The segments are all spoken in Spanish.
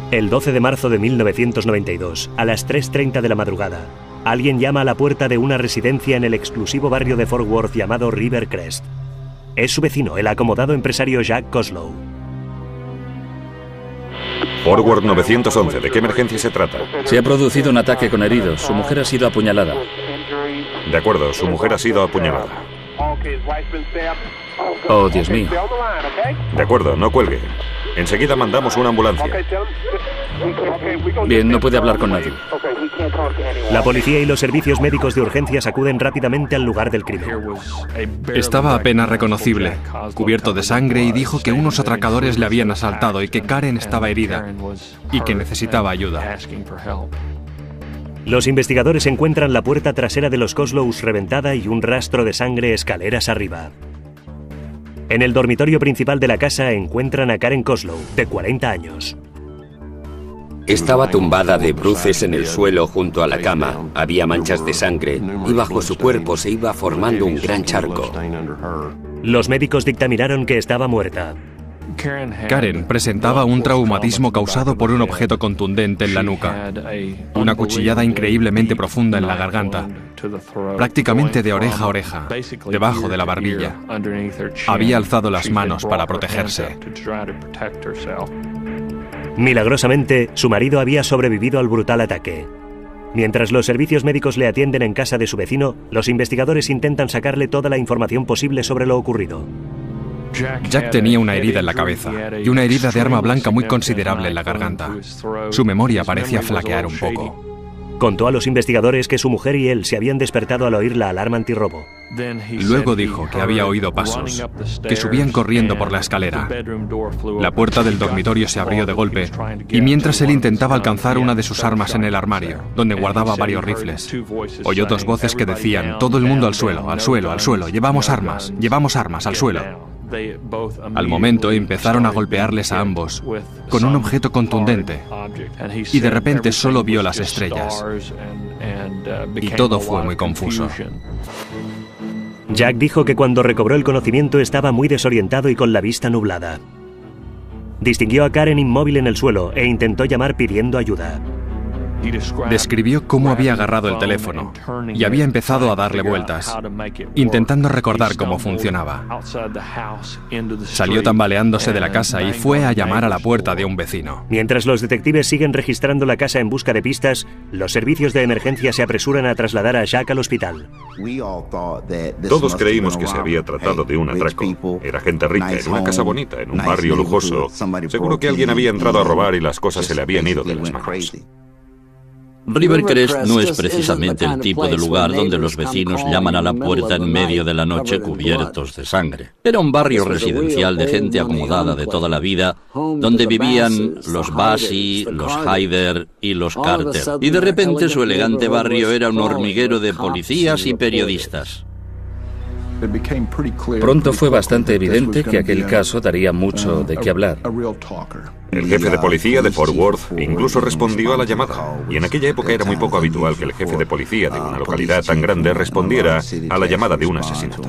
El 12 de marzo de 1992, a las 3:30 de la madrugada, alguien llama a la puerta de una residencia en el exclusivo barrio de Fort Worth llamado Rivercrest. Es su vecino, el acomodado empresario Jack Koslow. Fort Worth 911, ¿de qué emergencia se trata? Se ha producido un ataque con heridos. Su mujer ha sido apuñalada. De acuerdo, su mujer ha sido apuñalada. Oh, Dios mío. De acuerdo, no cuelgue. Enseguida mandamos una ambulancia. Bien, no puede hablar con nadie. La policía y los servicios médicos de urgencias acuden rápidamente al lugar del crimen. Estaba apenas reconocible, cubierto de sangre, y dijo que unos atracadores le habían asaltado y que Karen estaba herida y que necesitaba ayuda. Los investigadores encuentran la puerta trasera de los Koslows reventada y un rastro de sangre escaleras arriba. En el dormitorio principal de la casa encuentran a Karen Koslow, de 40 años. Estaba tumbada de bruces en el suelo junto a la cama. Había manchas de sangre y bajo su cuerpo se iba formando un gran charco. Los médicos dictaminaron que estaba muerta. Karen presentaba un traumatismo causado por un objeto contundente en la nuca, una cuchillada increíblemente profunda en la garganta, prácticamente de oreja a oreja, debajo de la barbilla. Había alzado las manos para protegerse. Milagrosamente, su marido había sobrevivido al brutal ataque. Mientras los servicios médicos le atienden en casa de su vecino, los investigadores intentan sacarle toda la información posible sobre lo ocurrido. Jack tenía una herida en la cabeza y una herida de arma blanca muy considerable en la garganta. Su memoria parecía flaquear un poco. Contó a los investigadores que su mujer y él se habían despertado al oír la alarma antirrobo. Luego dijo que había oído pasos, que subían corriendo por la escalera. La puerta del dormitorio se abrió de golpe y mientras él intentaba alcanzar una de sus armas en el armario, donde guardaba varios rifles, oyó dos voces que decían: todo el mundo al suelo, al suelo, al suelo, llevamos armas, al suelo. Al momento empezaron a golpearles a ambos con un objeto contundente y de repente solo vio las estrellas y todo fue muy confuso. Jack dijo que cuando recobró el conocimiento estaba muy desorientado y con la vista nublada. Distinguió a Karen inmóvil en el suelo e intentó llamar pidiendo ayuda. Describió cómo había agarrado el teléfono y había empezado a darle vueltas, intentando recordar cómo funcionaba. Salió tambaleándose de la casa y fue a llamar a la puerta de un vecino. Mientras los detectives siguen registrando la casa en busca de pistas, los servicios de emergencia se apresuran a trasladar a Jack al hospital. Todos creímos que se había tratado de un atraco. Era gente rica, en una casa bonita, en un barrio lujoso. Seguro que alguien había entrado a robar y las cosas se le habían ido de las manos. Rivercrest no es precisamente el tipo de lugar donde los vecinos llaman a la puerta en medio de la noche cubiertos de sangre. Era un barrio residencial de gente acomodada de toda la vida, donde vivían los Bassi, los Haider y los Carter. Y de repente su elegante barrio era un hormiguero de policías y periodistas. Pronto fue bastante evidente que aquel caso daría mucho de qué hablar. El jefe de policía de Fort Worth incluso respondió a la llamada, y en aquella época era muy poco habitual que el jefe de policía de una localidad tan grande respondiera a la llamada de un asesinato.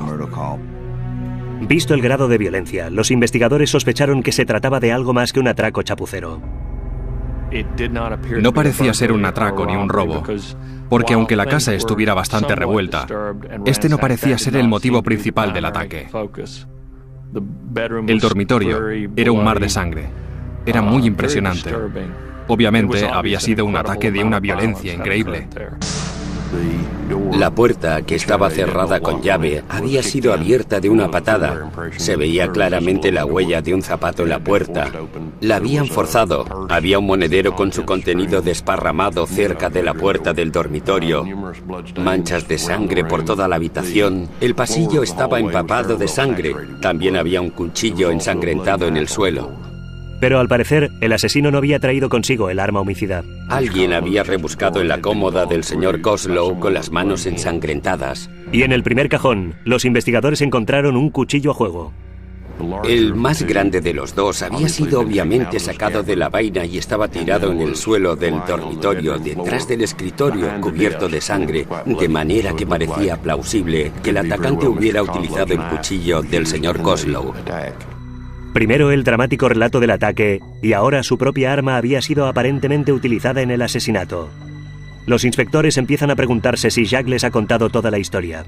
Visto el grado de violencia, los investigadores sospecharon que se trataba de algo más que un atraco chapucero. No parecía ser un atraco ni un robo, porque aunque la casa estuviera bastante revuelta, este no parecía ser el motivo principal del ataque. El dormitorio era un mar de sangre. Era muy impresionante. Obviamente había sido un ataque de una violencia increíble. La puerta, que estaba cerrada con llave, había sido abierta de una patada. Se veía claramente la huella de un zapato en la puerta. La habían forzado. Había un monedero con su contenido desparramado cerca de la puerta del dormitorio. Manchas de sangre por toda la habitación. El pasillo estaba empapado de sangre. También había un cuchillo ensangrentado en el suelo. Pero al parecer, el asesino no había traído consigo el arma homicida. Alguien había rebuscado en la cómoda del señor Koslow con las manos ensangrentadas. Y en el primer cajón, los investigadores encontraron un cuchillo a juego. El más grande de los dos había sido obviamente sacado de la vaina y estaba tirado en el suelo del dormitorio, detrás del escritorio, cubierto de sangre, de manera que parecía plausible que el atacante hubiera utilizado el cuchillo del señor Koslow. Primero el dramático relato del ataque, y ahora su propia arma había sido aparentemente utilizada en el asesinato. Los inspectores empiezan a preguntarse si Jack les ha contado toda la historia.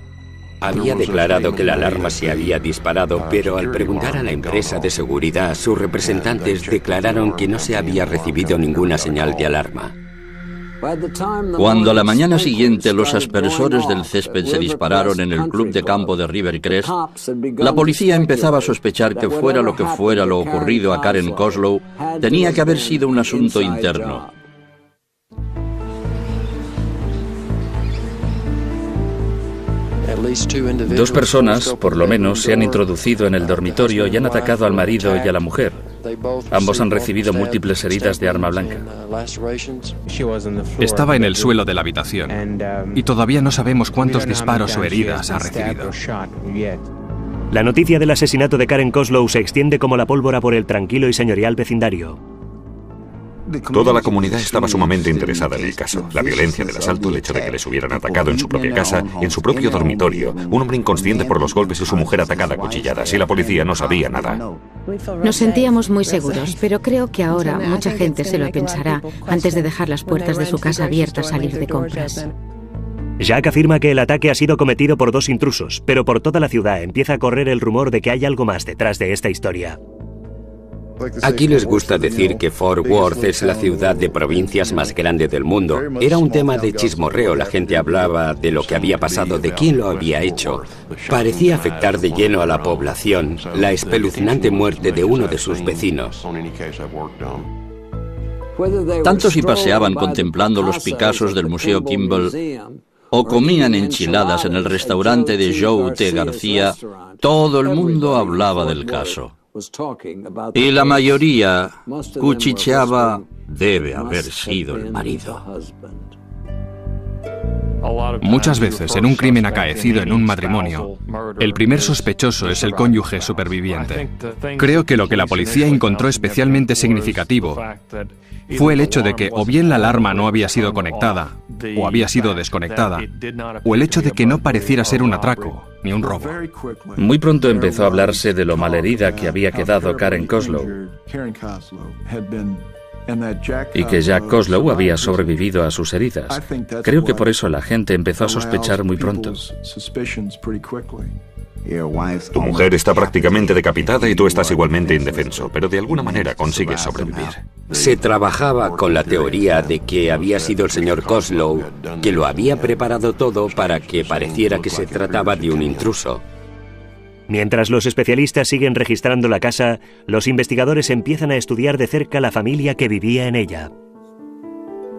Había declarado que la alarma se había disparado, pero al preguntar a la empresa de seguridad, sus representantes declararon que no se había recibido ninguna señal de alarma. Cuando a la mañana siguiente los aspersores del césped se dispararon en el club de campo de Rivercrest, la policía empezaba a sospechar que fuera lo ocurrido a Karen Kozlow, tenía que haber sido un asunto interno. Dos personas, por lo menos, se han introducido en el dormitorio y han atacado al marido y a la mujer. Ambos han recibido múltiples heridas de arma blanca. Estaba en el suelo de la habitación y todavía no sabemos cuántos disparos o heridas ha recibido. La noticia del asesinato de Karen Kozlow se extiende como la pólvora por el tranquilo y señorial vecindario. Toda la comunidad estaba sumamente interesada en el caso. La violencia del asalto, el hecho de que les hubieran atacado en su propia casa, en su propio dormitorio, un hombre inconsciente por los golpes y su mujer atacada a cuchilladas, y la policía no sabía nada. Nos sentíamos muy seguros, pero creo que ahora mucha gente se lo pensará antes de dejar las puertas de su casa abiertas a salir de compras. Jack afirma que el ataque ha sido cometido por dos intrusos, pero por toda la ciudad empieza a correr el rumor de que hay algo más detrás de esta historia. Aquí les gusta decir que Fort Worth es la ciudad de provincias más grande del mundo. Era un tema de chismorreo, la gente hablaba de lo que había pasado, de quién lo había hecho. Parecía afectar de lleno a la población la espeluznante muerte de uno de sus vecinos. Tanto si paseaban contemplando los Picassos del Museo Kimball o comían enchiladas en el restaurante de Joe T. García, todo el mundo hablaba del caso. Y la mayoría cuchicheaba, debe haber sido el marido. Muchas veces, en un crimen acaecido en un matrimonio, el primer sospechoso es el cónyuge superviviente. Creo que lo que la policía encontró especialmente significativo fue el hecho de que o bien la alarma no había sido conectada, o había sido desconectada, o el hecho de que no pareciera ser un atraco, ni un robo. Muy pronto empezó a hablarse de lo malherida que había quedado Karen Kozlow y que Jack Kozlow había sobrevivido a sus heridas. Creo que por eso la gente empezó a sospechar muy pronto. Tu mujer está prácticamente decapitada y tú estás igualmente indefenso, pero de alguna manera consigues sobrevivir. Se trabajaba con la teoría de que había sido el señor Kozlow que lo había preparado todo para que pareciera que se trataba de un intruso. Mientras los especialistas siguen registrando la casa, los investigadores empiezan a estudiar de cerca la familia que vivía en ella.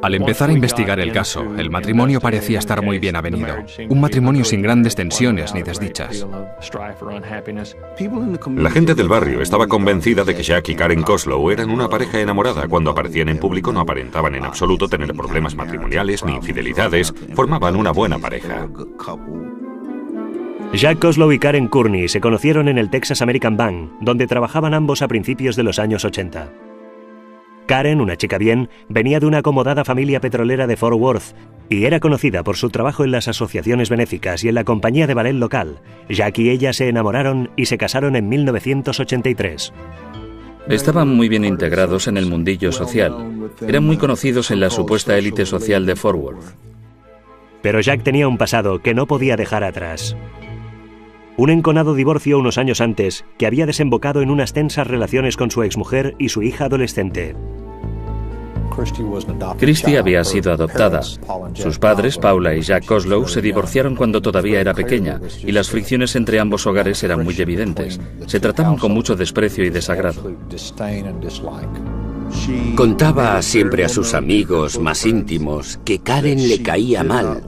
Al empezar a investigar el caso, el matrimonio parecía estar muy bien avenido. Un matrimonio sin grandes tensiones ni desdichas. La gente del barrio estaba convencida de que Jack y Karen Kozlow eran una pareja enamorada. Cuando aparecían en público no aparentaban en absoluto tener problemas matrimoniales ni infidelidades. Formaban una buena pareja. Jack Kozlow y Karen Courtney se conocieron en el Texas American Bank, donde trabajaban ambos a principios de los años 80. Karen, una chica bien, venía de una acomodada familia petrolera de Fort Worth y era conocida por su trabajo en las asociaciones benéficas y en la compañía de ballet local. Jack y ella se enamoraron y se casaron en 1983. Estaban muy bien integrados en el mundillo social. Eran muy conocidos en la supuesta élite social de Fort Worth. Pero Jack tenía un pasado que no podía dejar atrás. Un enconado divorcio unos años antes que había desembocado en unas tensas relaciones con su exmujer y su hija adolescente. Christy había sido adoptada. Sus padres, Paula y Jack Kozlow, se divorciaron cuando todavía era pequeña y las fricciones entre ambos hogares eran muy evidentes. Se trataban con mucho desprecio y desagrado. Contaba siempre a sus amigos más íntimos que Karen le caía mal,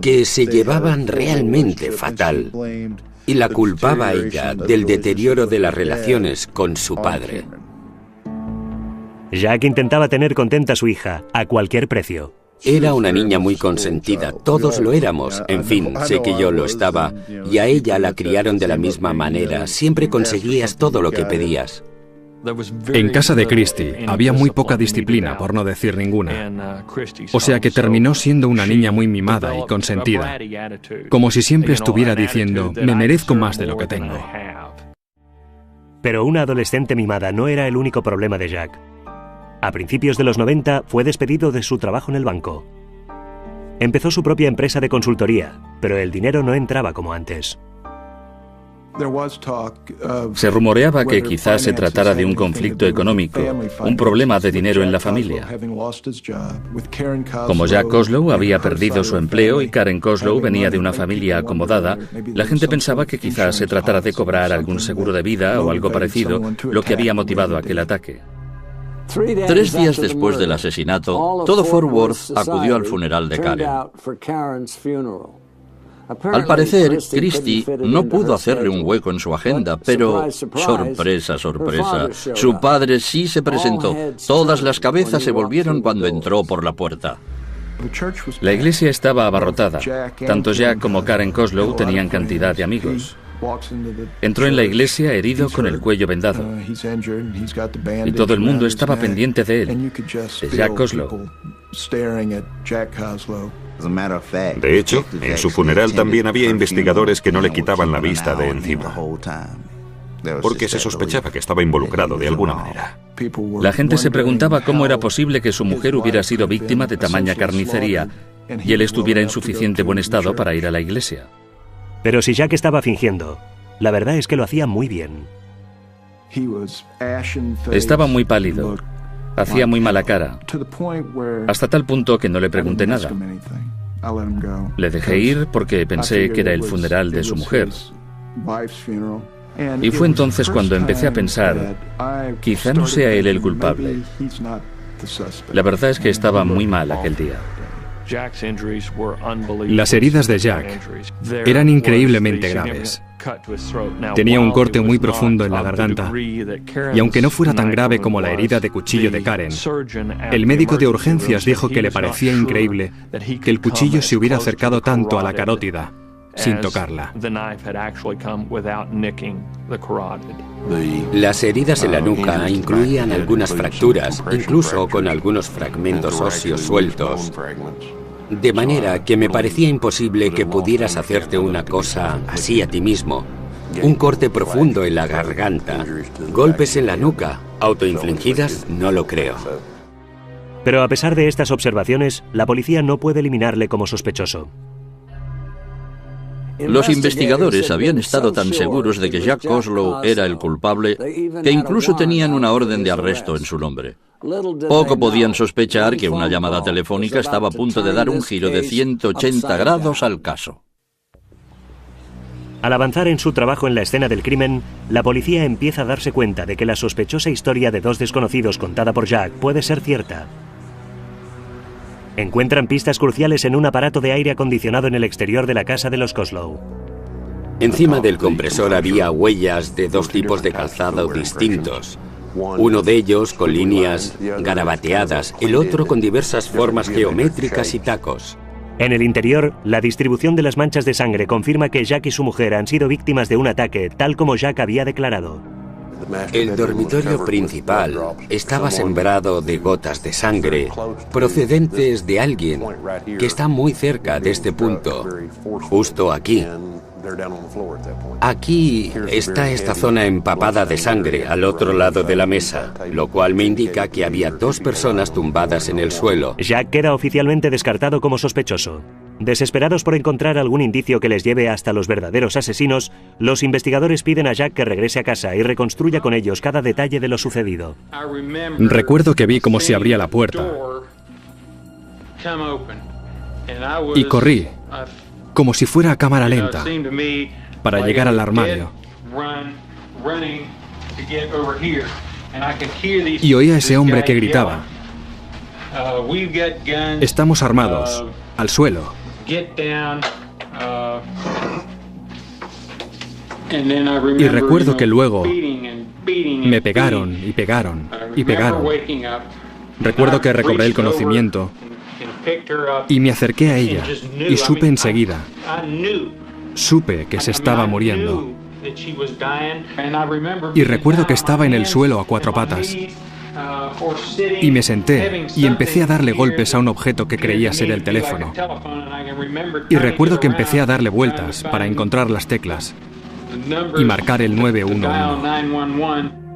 que se llevaban realmente fatal, y la culpaba a ella del deterioro de las relaciones con su padre. Jack intentaba tener contenta a su hija a cualquier precio. Era una niña muy consentida, todos lo éramos, en fin, sé que yo lo estaba, y a ella la criaron de la misma manera, siempre conseguías todo lo que pedías. En casa de Christy había muy poca disciplina, por no decir ninguna. O sea que terminó siendo una niña muy mimada y consentida, como si siempre estuviera diciendo, me merezco más de lo que tengo. Pero una adolescente mimada no era el único problema de Jack. A principios de los 90 fue despedido de su trabajo en el banco. Empezó su propia empresa de consultoría, pero el dinero no entraba como antes. Se rumoreaba que quizás se tratara de un conflicto económico, un problema de dinero en la familia. Como Jack Koslow había perdido su empleo y Karen Koslow venía de una familia acomodada, la gente pensaba que quizás se tratara de cobrar algún seguro de vida o algo parecido, lo que había motivado aquel ataque. 3 días después del asesinato, todo Fort Worth acudió al funeral de Karen. Al parecer, Christie no pudo hacerle un hueco en su agenda, pero, sorpresa, sorpresa, su padre sí se presentó. Todas las cabezas se volvieron cuando entró por la puerta. La iglesia estaba abarrotada. Tanto Jack como Karen Koslow tenían cantidad de amigos. Entró en la iglesia herido con el cuello vendado. Y todo el mundo estaba pendiente de él, de Jack Koslow. De hecho, en su funeral también había investigadores que no le quitaban la vista de encima, porque se sospechaba que estaba involucrado de alguna manera. La gente se preguntaba cómo era posible que su mujer hubiera sido víctima de tamaña carnicería y él estuviera en suficiente buen estado para ir a la iglesia. Pero si Jack estaba fingiendo, la verdad es que lo hacía muy bien. Estaba muy pálido. Hacía muy mala cara, hasta tal punto que no le pregunté nada. Le dejé ir porque pensé que era el funeral de su mujer. Y fue entonces cuando empecé a pensar, quizá no sea él el culpable. La verdad es que estaba muy mal aquel día. Las heridas de Jack eran increíblemente graves. Tenía un corte muy profundo en la garganta, y aunque no fuera tan grave como la herida de cuchillo de Karen, el médico de urgencias dijo que le parecía increíble que el cuchillo se hubiera acercado tanto a la carótida sin tocarla. Las heridas en la nuca incluían algunas fracturas, incluso con algunos fragmentos óseos sueltos. De manera que me parecía imposible que pudieras hacerte una cosa así a ti mismo. Un corte profundo en la garganta, golpes en la nuca, autoinfligidas, no lo creo. Pero a pesar de estas observaciones, la policía no puede eliminarle como sospechoso. Los investigadores habían estado tan seguros de que Jack Koslow era el culpable que incluso tenían una orden de arresto en su nombre. Poco podían sospechar que una llamada telefónica estaba a punto de dar un giro de 180 grados al caso. Al avanzar en su trabajo en la escena del crimen, la policía empieza a darse cuenta de que la sospechosa historia de 2 desconocidos contada por Jack puede ser cierta. Encuentran pistas cruciales en un aparato de aire acondicionado en el exterior de la casa de los Koslow. Encima del compresor había huellas de 2 tipos de calzado distintos. Uno de ellos con líneas garabateadas, el otro con diversas formas geométricas y tacos. En el interior, la distribución de las manchas de sangre confirma que Jack y su mujer han sido víctimas de un ataque, tal como Jack había declarado. El dormitorio principal estaba sembrado de gotas de sangre procedentes de alguien que está muy cerca de este punto, justo aquí. Aquí está esta zona empapada de sangre al otro lado de la mesa, lo cual me indica que había 2 personas tumbadas en el suelo. Jack queda oficialmente descartado como sospechoso. Desesperados por encontrar algún indicio que les lleve hasta los verdaderos asesinos, los investigadores piden a Jack que regrese a casa y reconstruya con ellos cada detalle de lo sucedido. Recuerdo que vi cómo se abría la puerta y corrí, como si fuera a cámara lenta, para llegar al armario. Y oí a ese hombre que gritaba: "Estamos armados, al suelo". Y recuerdo que luego me pegaron y pegaron y pegaron. Recuerdo que recobré el conocimiento y me acerqué a ella y supe enseguida. Supe que se estaba muriendo. Y recuerdo que estaba en el suelo a 4 patas. Y me senté y empecé a darle golpes a un objeto que creía ser el teléfono. Y recuerdo que empecé a darle vueltas para encontrar las teclas. y marcar el 911.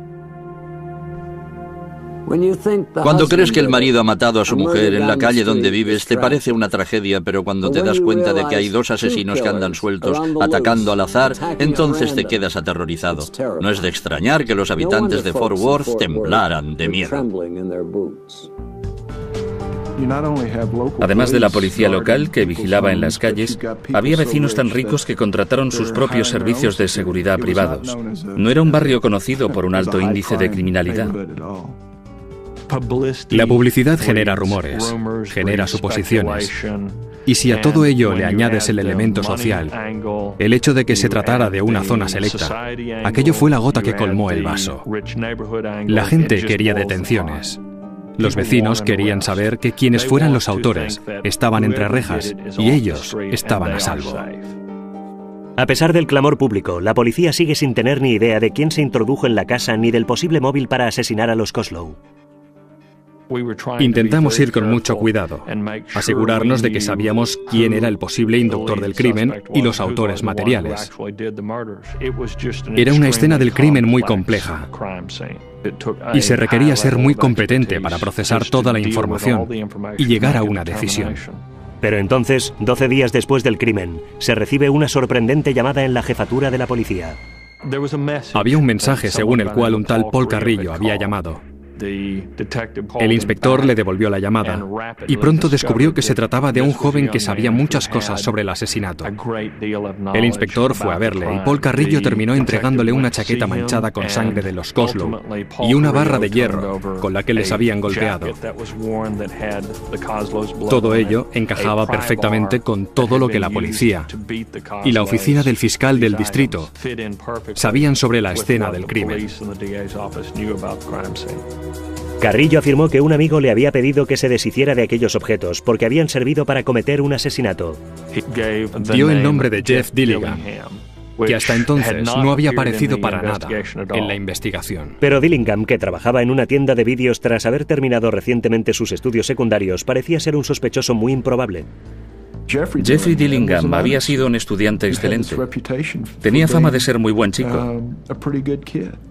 Cuando crees que el marido ha matado a su mujer en la calle donde vives, te parece una tragedia, pero cuando te das cuenta de que hay dos asesinos que andan sueltos atacando al azar, entonces te quedas aterrorizado. No es de extrañar que los habitantes de Fort Worth temblaran de miedo. Además de la policía local que vigilaba en las calles, había vecinos tan ricos que contrataron sus propios servicios de seguridad privados. No era un barrio conocido por un alto índice de criminalidad. La publicidad genera rumores, genera suposiciones. Y si a todo ello le añades el elemento social, el hecho de que se tratara de una zona selecta, aquello fue la gota que colmó el vaso. La gente quería detenciones. Los vecinos querían saber que quienes fueran los autores estaban entre rejas y ellos estaban a salvo. A pesar del clamor público, la policía sigue sin tener ni idea de quién se introdujo en la casa ni del posible móvil para asesinar a los Koslow. Intentamos ir con mucho cuidado, asegurarnos de que sabíamos quién era el posible inductor del crimen y los autores materiales. Era una escena del crimen muy compleja y se requería ser muy competente para procesar toda la información y llegar a una decisión. Pero entonces, 12 días después del crimen, se recibe una sorprendente llamada en la jefatura de la policía. Había un mensaje según el cual un tal Paul Carrillo había llamado. El inspector le devolvió la llamada y pronto descubrió que se trataba de un joven que sabía muchas cosas sobre el asesinato. El inspector fue a verle y Paul Carrillo terminó entregándole una chaqueta manchada con sangre de los Koslow y una barra de hierro con la que les habían golpeado. Todo ello encajaba perfectamente con todo lo que la policía y la oficina del fiscal del distrito sabían sobre la escena del crimen. Carrillo afirmó que un amigo le había pedido que se deshiciera de aquellos objetos porque habían servido para cometer un asesinato. Dio el nombre de Jeff Dillingham, que hasta entonces no había aparecido para nada en la investigación. Pero Dillingham, que trabajaba en una tienda de vídeos tras haber terminado recientemente sus estudios secundarios, parecía ser un sospechoso muy improbable. Jeffrey Dillingham había sido un estudiante excelente. Tenía fama de ser muy buen chico.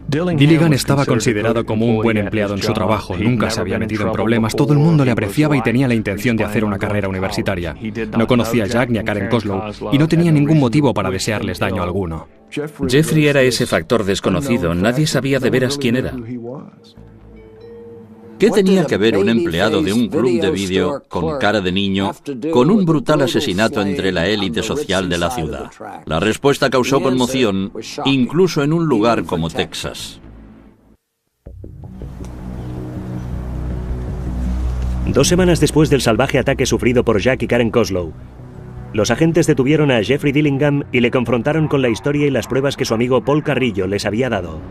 Dillingham estaba considerado como un buen empleado en su trabajo, nunca se había metido en problemas, todo el mundo le apreciaba y tenía la intención de hacer una carrera universitaria. No conocía a Jack ni a Karen Koslow y no tenía ningún motivo para desearles daño alguno. Jeffrey era ese factor desconocido, nadie sabía de veras quién era. ¿Qué tenía que ver un empleado de un club de vídeo con cara de niño con un brutal asesinato entre la élite social de la ciudad? La respuesta causó conmoción, incluso en un lugar como Texas. 2 semanas después del salvaje ataque sufrido por Jack y Karen Koslow, los agentes detuvieron a Jeffrey Dillingham y le confrontaron con la historia y las pruebas que su amigo Paul Carrillo les había dado.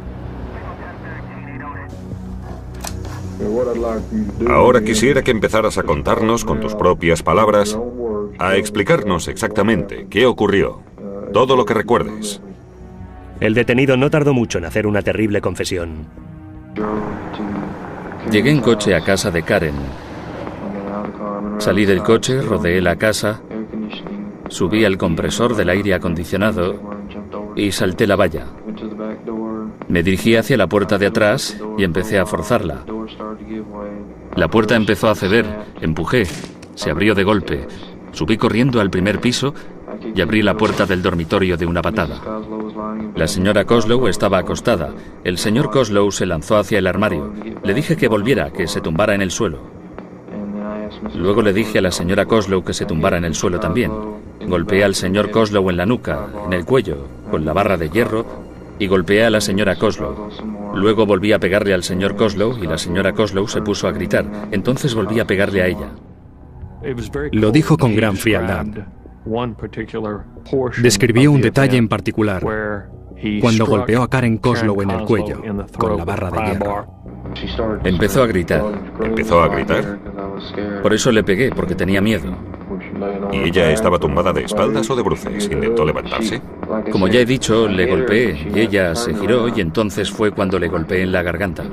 Ahora quisiera que empezaras a contarnos con tus propias palabras, a explicarnos exactamente qué ocurrió, todo lo que recuerdes. El detenido no tardó mucho en hacer una terrible confesión. Llegué en coche a casa de Karen. Salí del coche, rodeé la casa, subí al compresor del aire acondicionado y salté la valla. Me dirigí hacia la puerta de atrás y empecé a forzarla. La puerta empezó a ceder, empujé, se abrió de golpe. Subí corriendo al primer piso y abrí la puerta del dormitorio de una patada. La señora Koslow estaba acostada. El señor Koslow se lanzó hacia el armario. Le dije que volviera, que se tumbara en el suelo. Luego le dije a la señora Koslow que se tumbara en el suelo también. Golpeé al señor Koslow en la nuca, en el cuello, con la barra de hierro, y golpeé a la señora Koslow. Luego volví a pegarle al señor Koslow y la señora Koslow se puso a gritar. Entonces volví a pegarle a ella. Lo dijo con gran frialdad. Describió un detalle en particular, cuando golpeó a Karen Koslow en el cuello, con la barra de hierro. Empezó a gritar. ¿Empezó a gritar? Por eso le pegué, porque tenía miedo. ¿Y ella estaba tumbada de espaldas o de bruces? ¿Intentó levantarse? Como ya he dicho, le golpeé y ella se giró y entonces fue cuando le golpeé en la garganta.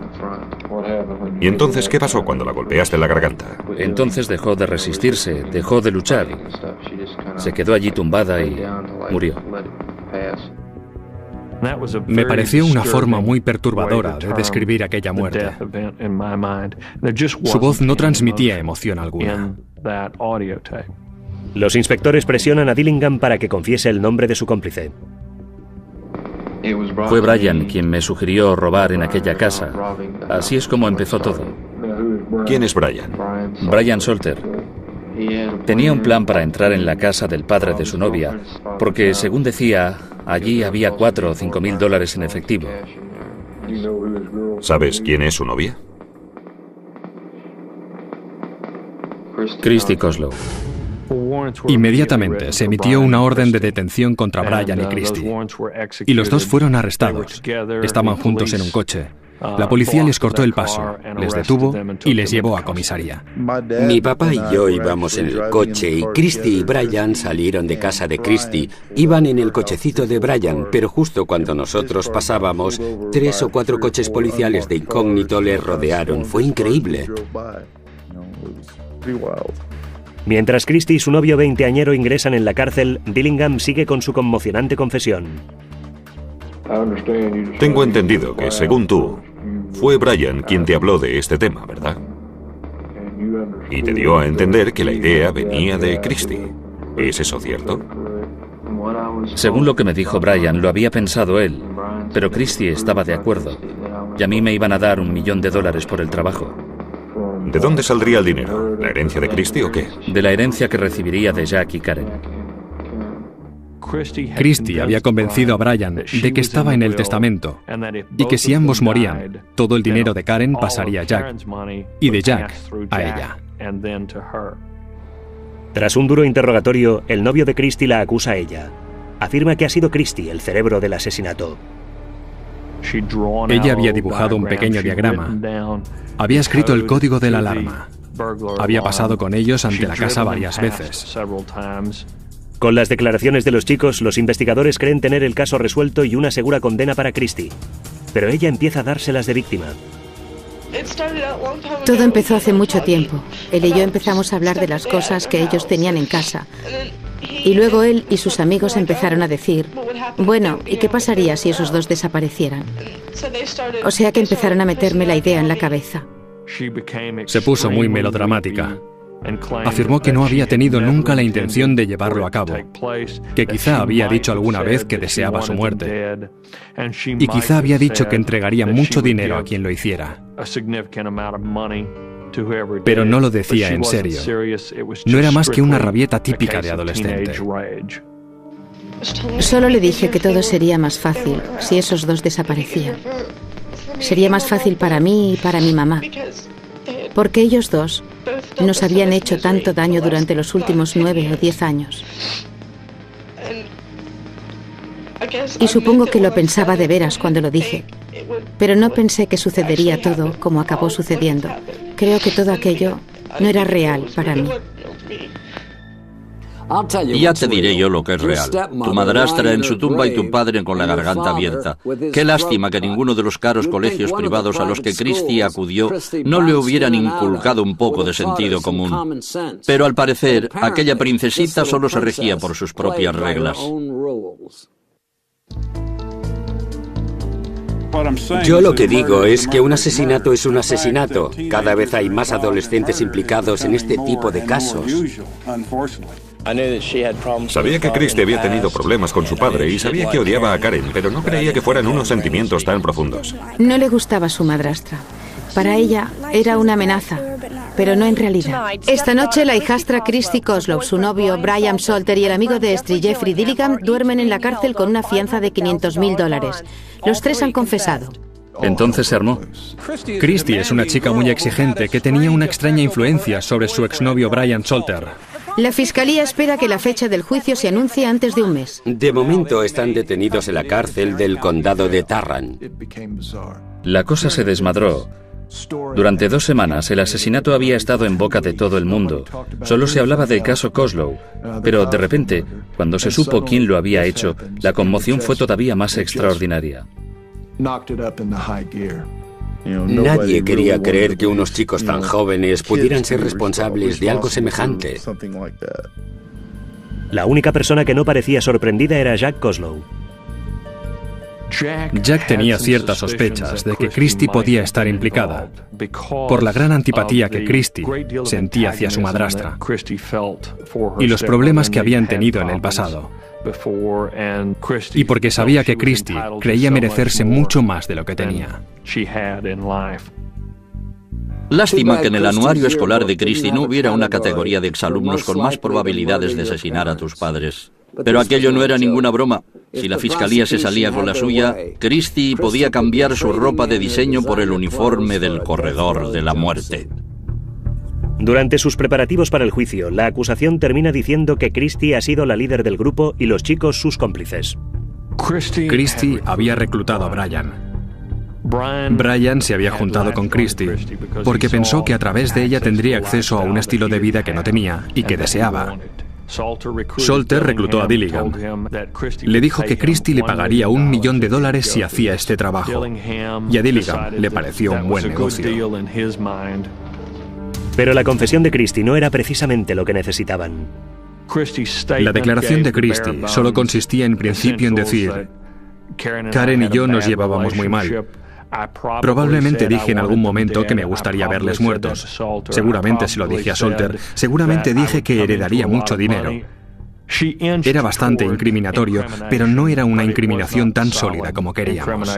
¿Y entonces qué pasó cuando la golpeaste en la garganta? Entonces dejó de resistirse, dejó de luchar. Se quedó allí tumbada y murió. Me pareció una forma muy perturbadora de describir aquella muerte. Su voz no transmitía emoción alguna. Los inspectores presionan a Dillingham para que confiese el nombre de su cómplice. Fue Brian quien me sugirió robar en aquella casa. Así es como empezó todo. ¿Quién es Brian? Brian Salter. Tenía un plan para entrar en la casa del padre de su novia, porque, según decía, allí había $4 o $5,000 en efectivo. ¿Sabes quién es su novia? Christy Koslow. Inmediatamente se emitió una orden de detención contra Brian y Christy, y los dos fueron arrestados. Estaban juntos en un coche. La policía les cortó el paso, les detuvo y les llevó a comisaría. Mi papá y yo íbamos en el coche y Christy y Brian salieron de casa de Christy. Iban en el cochecito de Brian, pero justo cuando nosotros pasábamos, 3 o 4 coches policiales de incógnito les rodearon. Fue increíble. Mientras Christy y su novio veinteañero ingresan en la cárcel, Dillingham sigue con su conmocionante confesión. Tengo entendido que, según tú, fue Brian quien te habló de este tema, ¿verdad? Y te dio a entender que la idea venía de Christy. ¿Es eso cierto? Según lo que me dijo Brian, lo había pensado él, pero Christy estaba de acuerdo. Y a mí me iban a dar $1 millón por el trabajo. ¿De dónde saldría el dinero? ¿La herencia de Christy o qué? De la herencia que recibiría de Jack y Karen. Christy había convencido a Brian de que estaba en el testamento y que si ambos morían, todo el dinero de Karen pasaría a Jack y de Jack a ella. Tras un duro interrogatorio, el novio de Christy la acusa a ella. Afirma que ha sido Christy el cerebro del asesinato. Ella había dibujado un pequeño diagrama. Había escrito el código de la alarma. Había pasado con ellos ante la casa varias veces. Con las declaraciones de los chicos, los investigadores creen tener el caso resuelto y una segura condena para Christy. Pero ella empieza a dárselas de víctima. Todo empezó hace mucho tiempo. Él y yo empezamos a hablar de las cosas que ellos tenían en casa. Y luego él y sus amigos empezaron a decir, bueno, ¿y qué pasaría si esos dos desaparecieran? O sea que empezaron a meterme la idea en la cabeza. Se puso muy melodramática. Afirmó que no había tenido nunca la intención de llevarlo a cabo, que quizá había dicho alguna vez que deseaba su muerte, y quizá había dicho que entregaría mucho dinero a quien lo hiciera. Pero no lo decía en serio. No era más que una rabieta típica de adolescente. Solo le dije que todo sería más fácil si esos dos desaparecían. Sería más fácil para mí y para mi mamá, porque ellos dos nos habían hecho tanto daño durante los últimos 9 o 10 años. Y supongo que lo pensaba de veras cuando lo dije, pero no pensé que sucedería todo como acabó sucediendo. Creo que todo aquello no era real para mí. Y ya te diré yo lo que es real. Tu madrastra en su tumba y tu padre con la garganta abierta. Qué lástima que ninguno de los caros colegios privados a los que Christy acudió no le hubieran inculcado un poco de sentido común. Pero al parecer, aquella princesita solo se regía por sus propias reglas. Yo lo que digo es que un asesinato es un asesinato. Cada vez hay más adolescentes implicados en este tipo de casos. Sabía que Christy había tenido problemas con su padre y sabía que odiaba a Karen, pero no creía que fueran unos sentimientos tan profundos. No le gustaba su madrastra. Para ella era una amenaza, pero no en realidad. Esta noche la hijastra Christy Koslow, su novio Brian Salter y el amigo de Estrie Jeffrey Dillingham duermen en la cárcel con una fianza de $500,000. Los tres han confesado. Entonces se armó. Christy es una chica muy exigente que tenía una extraña influencia sobre su exnovio Brian Salter. La fiscalía espera que la fecha del juicio se anuncie antes de un mes. De momento están detenidos en la cárcel del condado de Tarrant. La cosa se desmadró. Durante 2 semanas el asesinato había estado en boca de todo el mundo. Solo se hablaba del caso Koslow, pero de repente, cuando se supo quién lo había hecho, la conmoción fue todavía más extraordinaria. Nadie quería creer que unos chicos tan jóvenes pudieran ser responsables de algo semejante. La única persona que no parecía sorprendida era Jack Koslow. Jack tenía ciertas sospechas de que Christie podía estar implicada por la gran antipatía que Christie sentía hacia su madrastra y los problemas que habían tenido en el pasado. Y porque sabía que Christie creía merecerse mucho más de lo que tenía. Lástima que en el anuario escolar de Christie no hubiera una categoría de exalumnos con más probabilidades de asesinar a tus padres. Pero aquello no era ninguna broma. Si la fiscalía se salía con la suya, Christie podía cambiar su ropa de diseño por el uniforme del corredor de la muerte. Durante sus preparativos para el juicio, la acusación termina diciendo que Christie ha sido la líder del grupo y los chicos sus cómplices. Christie había reclutado a Brian. Brian se había juntado con Christie porque pensó que a través de ella tendría acceso a un estilo de vida que no tenía y que deseaba. Salter reclutó a Dillingham. Le dijo que Christie le pagaría $1 millón si hacía este trabajo. Y a Dillingham le pareció un buen negocio. Pero la confesión de Christie no era precisamente lo que necesitaban. La declaración de Christie solo consistía en principio en decir: Karen y yo nos llevábamos muy mal. Probablemente dije en algún momento que me gustaría verles muertos. Seguramente se lo dije a Salter. Seguramente dije que heredaría mucho dinero. Era bastante incriminatorio, pero no era una incriminación tan sólida como queríamos.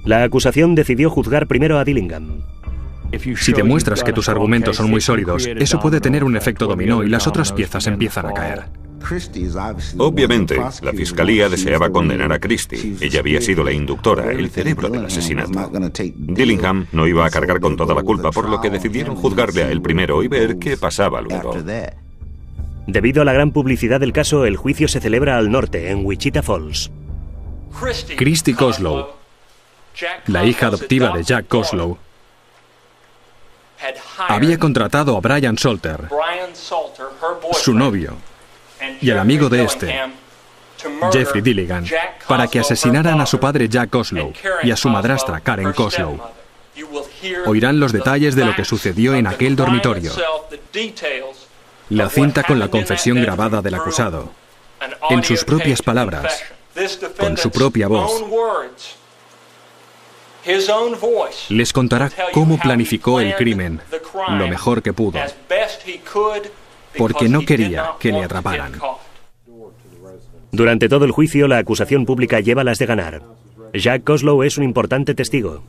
La acusación decidió juzgar primero a Dillingham. Si demuestras que tus argumentos son muy sólidos, eso puede tener un efecto dominó y las otras piezas empiezan a caer. Obviamente, la fiscalía deseaba condenar a Christie. Ella había sido la inductora, el cerebro del asesinato. Dillingham no iba a cargar con toda la culpa, por lo que decidieron juzgarle a él primero y ver qué pasaba luego. Debido a la gran publicidad del caso, el juicio se celebra al norte, en Wichita Falls. Christie Koslow, la hija adoptiva de Jack Koslow, había contratado a Brian Salter, su novio, y al amigo de este, Jeffrey Dillingham, para que asesinaran a su padre Jack Koslow y a su madrastra Karen Koslow. Oirán los detalles de lo que sucedió en aquel dormitorio. La cinta con la confesión grabada del acusado, en sus propias palabras, con su propia voz. Les contará cómo planificó el crimen lo mejor que pudo, porque no quería que le atraparan. Durante todo el juicio, la acusación pública lleva las de ganar. Jack Koslow es un importante testigo.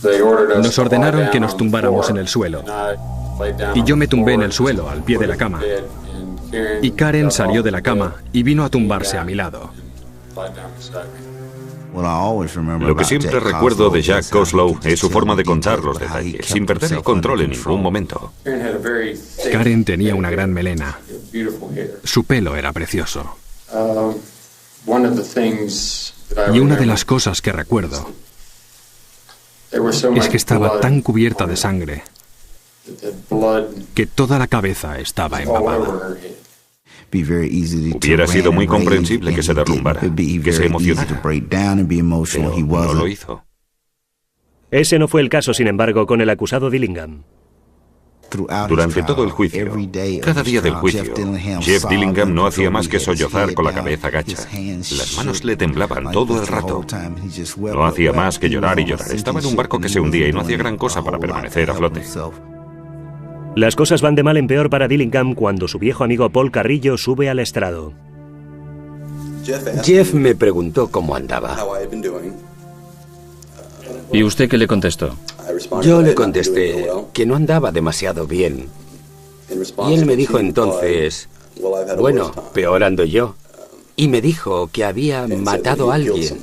Nos ordenaron que nos tumbáramos en el suelo, y yo me tumbé en el suelo, al pie de la cama. Y Karen salió de la cama y vino a tumbarse a mi lado. Lo que siempre recuerdo de Jack Koslow es su forma de contar los detalles, sin perder el control en ningún momento. Karen tenía una gran melena. Su pelo era precioso. Y una de las cosas que recuerdo es que estaba tan cubierta de sangre que toda la cabeza estaba empapada. Hubiera sido muy comprensible que se derrumbara, que se emocionara, pero no lo hizo. Ese no fue el caso, sin embargo, con el acusado Dillingham. Durante todo el juicio, cada día del juicio, Jeff Dillingham no hacía más que sollozar con la cabeza gacha. Las manos le temblaban todo el rato. No hacía más que llorar y llorar. Estaba en un barco que se hundía y no hacía gran cosa para permanecer a flote. Las cosas van de mal en peor para Dillingham cuando su viejo amigo Paul Carrillo sube al estrado. Jeff me preguntó cómo andaba. ¿Y usted qué le contestó? Yo le contesté que no andaba demasiado bien. Y él me dijo entonces, bueno, peor ando yo. Y me dijo que había matado a alguien.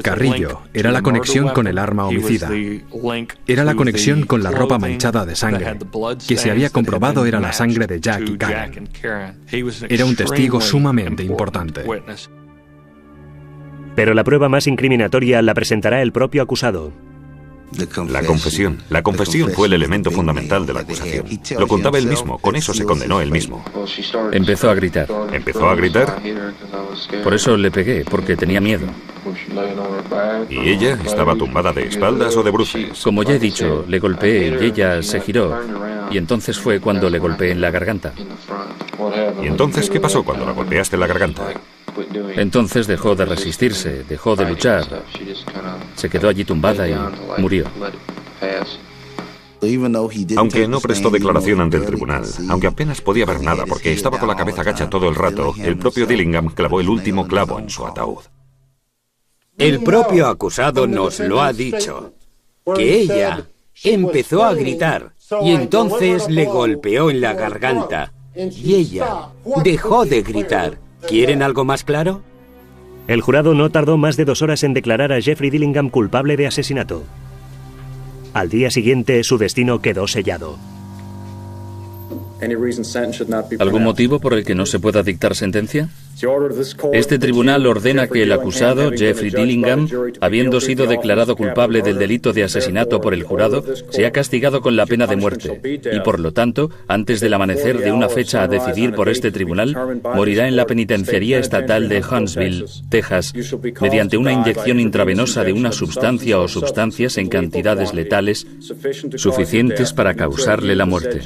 Carrillo era la conexión con el arma homicida. Era la conexión con la ropa manchada de sangre, que se había comprobado era la sangre de Jack y Karen. Era un testigo sumamente importante. Pero la prueba más incriminatoria la presentará el propio acusado. La confesión. La confesión fue el elemento fundamental de la acusación. Lo contaba él mismo, con eso se condenó él mismo. Empezó a gritar. ¿Empezó a gritar? Por eso le pegué, porque tenía miedo. ¿Y ella estaba tumbada de espaldas o de bruces? Como ya he dicho, le golpeé y ella se giró. Y entonces fue cuando le golpeé en la garganta. ¿Y entonces qué pasó cuando la golpeaste en la garganta? Entonces dejó de resistirse, dejó de luchar. Se quedó allí tumbada y murió. Aunque no prestó declaración ante el tribunal, aunque apenas podía ver nada porque estaba con la cabeza gacha todo el rato, el propio Dillingham clavó el último clavo en su ataúd. El propio acusado nos lo ha dicho, que ella empezó a gritar y entonces le golpeó en la garganta y ella dejó de gritar. ¿Quieren algo más claro? El jurado no tardó más de 2 horas en declarar a Jeffrey Dillingham culpable de asesinato. Al día siguiente, su destino quedó sellado. ¿Algún motivo por el que no se pueda dictar sentencia? Este tribunal ordena que el acusado, Jeffrey Dillingham, habiendo sido declarado culpable del delito de asesinato por el jurado, sea castigado con la pena de muerte y, por lo tanto, antes del amanecer de una fecha a decidir por este tribunal, morirá en la penitenciaría estatal de Huntsville, Texas, mediante una inyección intravenosa de una sustancia o sustancias en cantidades letales suficientes para causarle la muerte.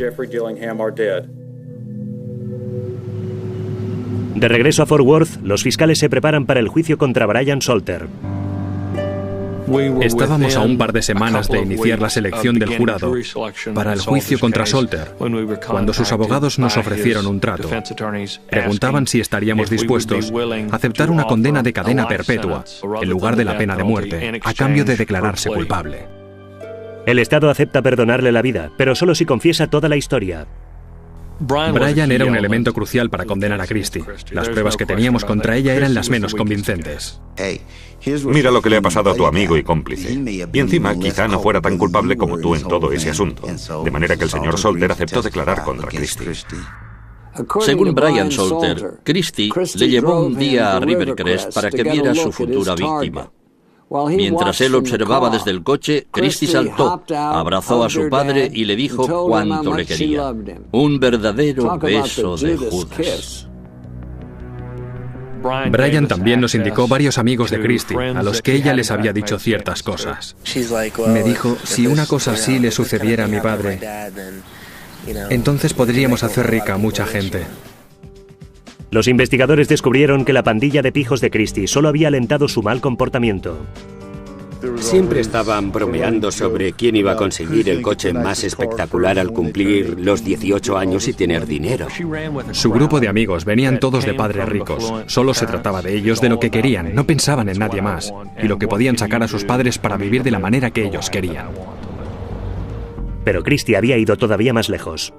De regreso a Fort Worth, los fiscales se preparan para el juicio contra Brian Salter. Estábamos a un par de semanas de iniciar la selección del jurado para el juicio contra Salter, cuando sus abogados nos ofrecieron un trato. Preguntaban si estaríamos dispuestos a aceptar una condena de cadena perpetua, en lugar de la pena de muerte, a cambio de declararse culpable. El Estado acepta perdonarle la vida, pero solo si confiesa toda la historia. Brian era un elemento crucial para condenar a Christie. Las pruebas que teníamos contra ella eran las menos convincentes. Mira lo que le ha pasado a tu amigo y cómplice. Y encima, quizá no fuera tan culpable como tú en todo ese asunto. De manera que el señor Salter aceptó declarar contra Christie. Según Brian Salter, Christie le llevó un día a Rivercrest para que viera a su futura víctima. Mientras él observaba desde el coche, Christie saltó, abrazó a su padre y le dijo cuánto le quería. Un verdadero beso de Judas. Brian también nos indicó varios amigos de Christie, a los que ella les había dicho ciertas cosas. Me dijo, si una cosa así le sucediera a mi padre, entonces podríamos hacer rica a mucha gente. Los investigadores descubrieron que la pandilla de pijos de Christie solo había alentado su mal comportamiento. Siempre estaban bromeando sobre quién iba a conseguir el coche más espectacular al cumplir los 18 años y tener dinero. Su grupo de amigos venían todos de padres ricos. Solo se trataba de ellos, de lo que querían, no pensaban en nadie más, y lo que podían sacar a sus padres para vivir de la manera que ellos querían. Pero Christie había ido todavía más lejos.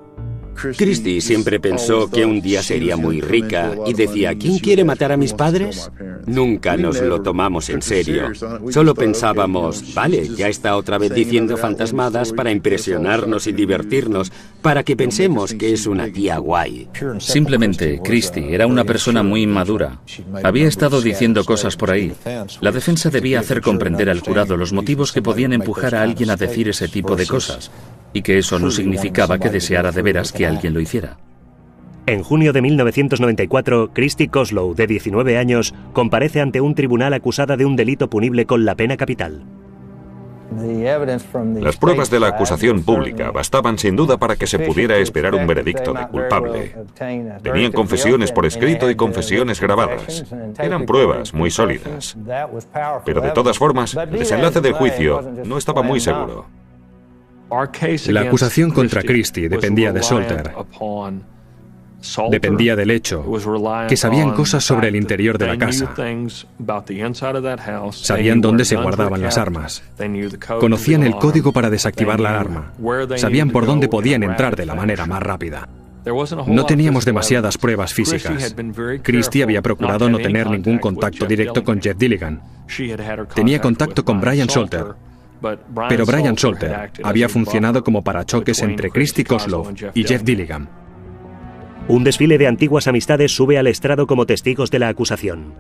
Christie siempre pensó que un día sería muy rica y decía, ¿quién quiere matar a mis padres? Nunca nos lo tomamos en serio. Solo pensábamos, vale, ya está otra vez diciendo fantasmadas para impresionarnos y divertirnos, para que pensemos que es una tía guay. Simplemente, Christie era una persona muy inmadura. Había estado diciendo cosas por ahí. La defensa debía hacer comprender al jurado los motivos que podían empujar a alguien a decir ese tipo de cosas, y que eso no significaba que deseara de veras que alguien lo hiciera. En junio de 1994, Christie Koslow, de 19 años, comparece ante un tribunal acusada de un delito punible con la pena capital. Las pruebas de la acusación pública bastaban sin duda para que se pudiera esperar un veredicto de culpable. Tenían confesiones por escrito y confesiones grabadas. Eran pruebas muy sólidas. Pero de todas formas, el desenlace del juicio no estaba muy seguro. La acusación contra Christie dependía de Salter. Dependía del hecho que sabían cosas sobre el interior de la casa. Sabían dónde se guardaban las armas. Conocían el código para desactivar la alarma. Sabían por dónde podían entrar de la manera más rápida. No teníamos demasiadas pruebas físicas. Christie había procurado no tener ningún contacto directo con Jeff Dillingham. Tenía contacto con Brian Salter. Pero Brian Salter había funcionado como parachoques entre Christie Koslow y Jeff Dillingham. Un desfile de antiguas amistades sube al estrado como testigos de la acusación.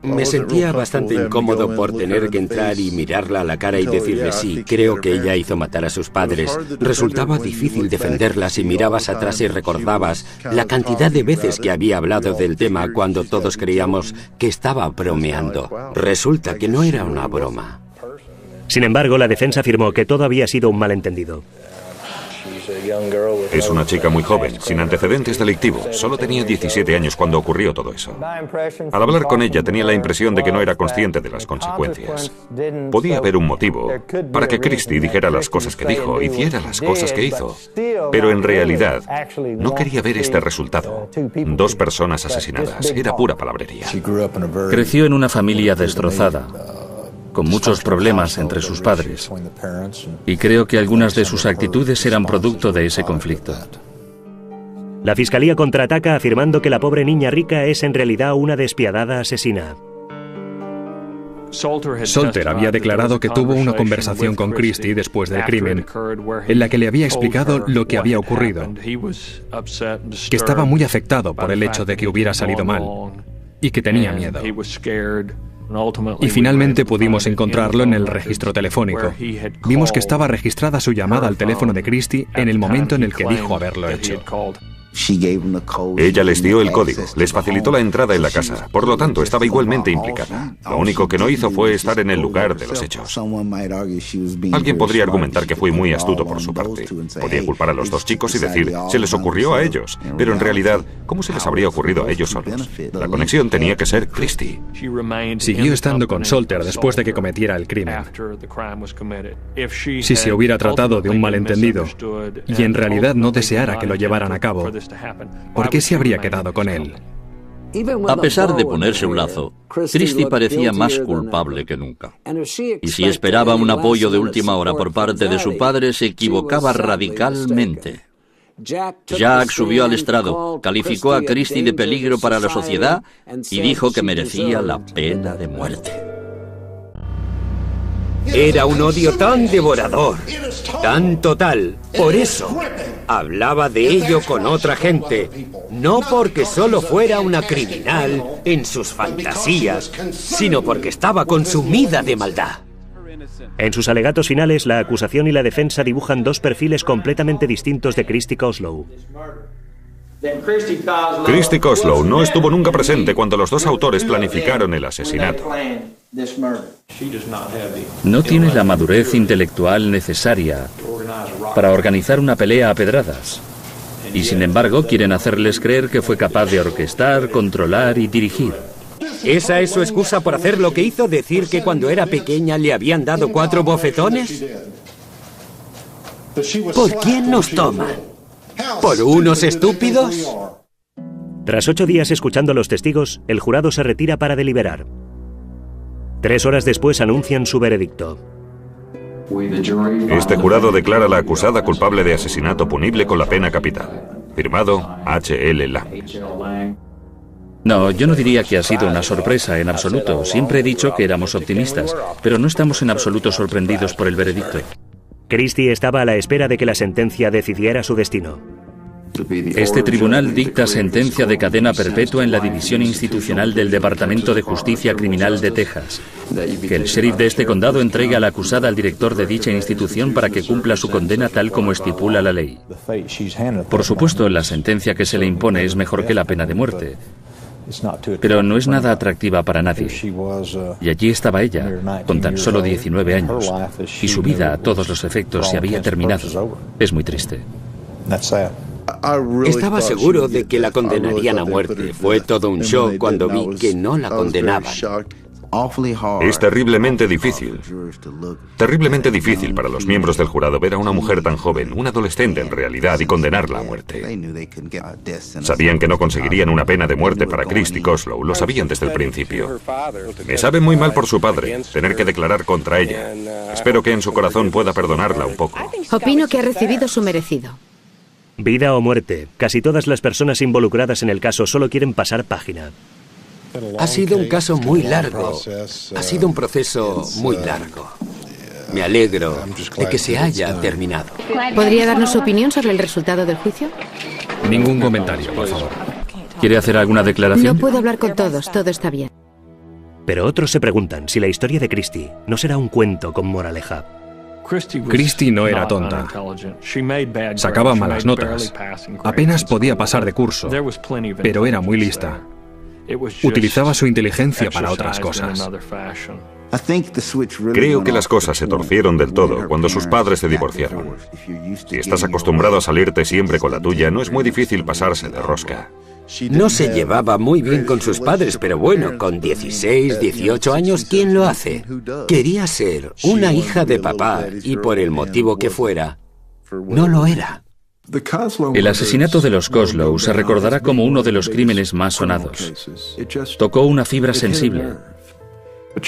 Me sentía bastante incómodo por tener que entrar y mirarla a la cara y decirle sí, creo que ella hizo matar a sus padres. Resultaba difícil defenderla si mirabas atrás y recordabas la cantidad de veces que había hablado del tema cuando todos creíamos que estaba bromeando. Resulta que no era una broma. Sin embargo, la defensa afirmó que todo había sido un malentendido. Es una chica muy joven, sin antecedentes delictivos. Solo tenía 17 años cuando ocurrió todo eso. Al hablar con ella tenía la impresión de que no era consciente de las consecuencias. Podía haber un motivo para que Christie dijera las cosas que dijo, hiciera las cosas que hizo. Pero en realidad no quería ver este resultado. 2 personas asesinadas. Era pura palabrería. Creció en una familia destrozada, con muchos problemas entre sus padres, y creo que algunas de sus actitudes eran producto de ese conflicto. La fiscalía contraataca afirmando que la pobre niña rica es en realidad una despiadada asesina. Solter había declarado que tuvo una conversación con Christie después del crimen, en la que le había explicado lo que había ocurrido, que estaba muy afectado por el hecho de que hubiera salido mal y que tenía miedo. Y finalmente pudimos encontrarlo en el registro telefónico. Vimos que estaba registrada su llamada al teléfono de Christie en el momento en el que dijo haberlo hecho. Ella les dio el código, les facilitó la entrada en la casa, por lo tanto estaba igualmente implicada. Lo único que no hizo fue estar en el lugar de los hechos. Alguien podría argumentar que fue muy astuto por su parte. Podía culpar a los 2 chicos y decir, se les ocurrió a ellos, pero en realidad, ¿cómo se les habría ocurrido a ellos solos? La conexión tenía que ser Christie. Siguió estando con Solter después de que cometiera el crimen. Si se hubiera tratado de un malentendido y en realidad no deseara que lo llevaran a cabo, ¿por qué se habría quedado con él? A pesar de ponerse un lazo, Christie parecía más culpable que nunca. Y si esperaba un apoyo de última hora por parte de su padre, se equivocaba radicalmente. Jack subió al estrado, calificó a Christie de peligro para la sociedad y dijo que merecía la pena de muerte. Era un odio tan devorador, tan total. Por eso hablaba de ello con otra gente, no porque solo fuera una criminal en sus fantasías, sino porque estaba consumida de maldad. En sus alegatos finales, la acusación y la defensa dibujan 2 perfiles completamente distintos de Christie Coslow. Christie Coslow no estuvo nunca presente cuando los 2 autores planificaron el asesinato. No tiene la madurez intelectual necesaria para organizar una pelea a pedradas. Y sin embargo, quieren hacerles creer que fue capaz de orquestar, controlar y dirigir. ¿Esa es su excusa por hacer lo que hizo? ¿Decir que cuando era pequeña le habían dado 4 bofetones? ¿Por quién nos toman? ¿Por unos estúpidos? Tras 8 días escuchando a los testigos, el jurado se retira para deliberar. 3 horas después anuncian su veredicto. Este jurado declara a la acusada culpable de asesinato punible con la pena capital. Firmado H.L. Lang. No, yo no diría que ha sido una sorpresa en absoluto. Siempre he dicho que éramos optimistas, pero no estamos en absoluto sorprendidos por el veredicto. Christie estaba a la espera de que la sentencia decidiera su destino. Este tribunal dicta sentencia de cadena perpetua en la División Institucional del Departamento de Justicia Criminal de Texas. Que el sheriff de este condado entregue a la acusada al director de dicha institución para que cumpla su condena tal como estipula la ley. Por supuesto, la sentencia que se le impone es mejor que la pena de muerte, pero no es nada atractiva para nadie. Y allí estaba ella, con tan solo 19 años, y su vida a todos los efectos se había terminado. Es muy triste. Estaba seguro de que la condenarían a muerte. Fue todo un shock cuando vi que no la condenaban. Es terriblemente difícil para los miembros del jurado ver a una mujer tan joven, una adolescente en realidad, y condenarla a muerte. Sabían que no conseguirían una pena de muerte para Christie Coslow, lo sabían desde el principio. Me sabe muy mal por su padre, tener que declarar contra ella. Espero que en su corazón pueda perdonarla un poco. Opino que ha recibido su merecido. Vida o muerte, casi todas las personas involucradas en el caso solo quieren pasar página. Ha sido un caso muy largo. Ha sido un proceso muy largo. Me alegro de que se haya terminado. ¿Podría darnos su opinión sobre el resultado del juicio? Ningún comentario, por favor. ¿Quiere hacer alguna declaración? No puedo hablar con todos, todo está bien. Pero otros se preguntan si la historia de Christie no será un cuento con moraleja. Christie no era tonta. Sacaba malas notas. Apenas podía pasar de curso, pero era muy lista. Utilizaba su inteligencia para otras cosas. Creo que las cosas se torcieron del todo cuando sus padres se divorciaron. Si estás acostumbrado a salirte siempre con la tuya, no es muy difícil pasarse de rosca. No se llevaba muy bien con sus padres, pero bueno, con 16, 18 años, ¿quién lo hace? Quería ser una hija de papá y por el motivo que fuera, no lo era. El asesinato de los Koslow se recordará como uno de los crímenes más sonados. Tocó una fibra sensible.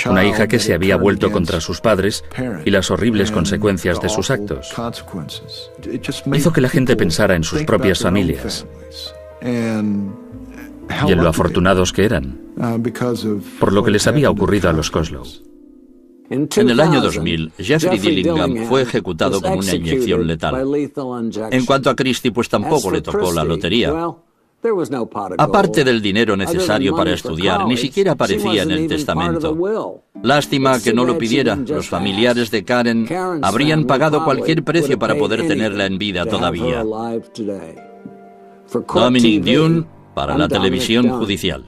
Una hija que se había vuelto contra sus padres y las horribles consecuencias de sus actos. Hizo que la gente pensara en sus propias familias y en lo afortunados que eran, por lo que les había ocurrido a los Koslow. En el año 2000, Jeffrey Dillingham fue ejecutado con una inyección letal. En cuanto a Christie, pues tampoco le tocó la lotería. Aparte del dinero necesario para estudiar, ni siquiera aparecía en el testamento. Lástima que no lo pidiera. Los familiares de Karen habrían pagado cualquier precio para poder tenerla en vida todavía. Dominic Dunne, para la televisión judicial.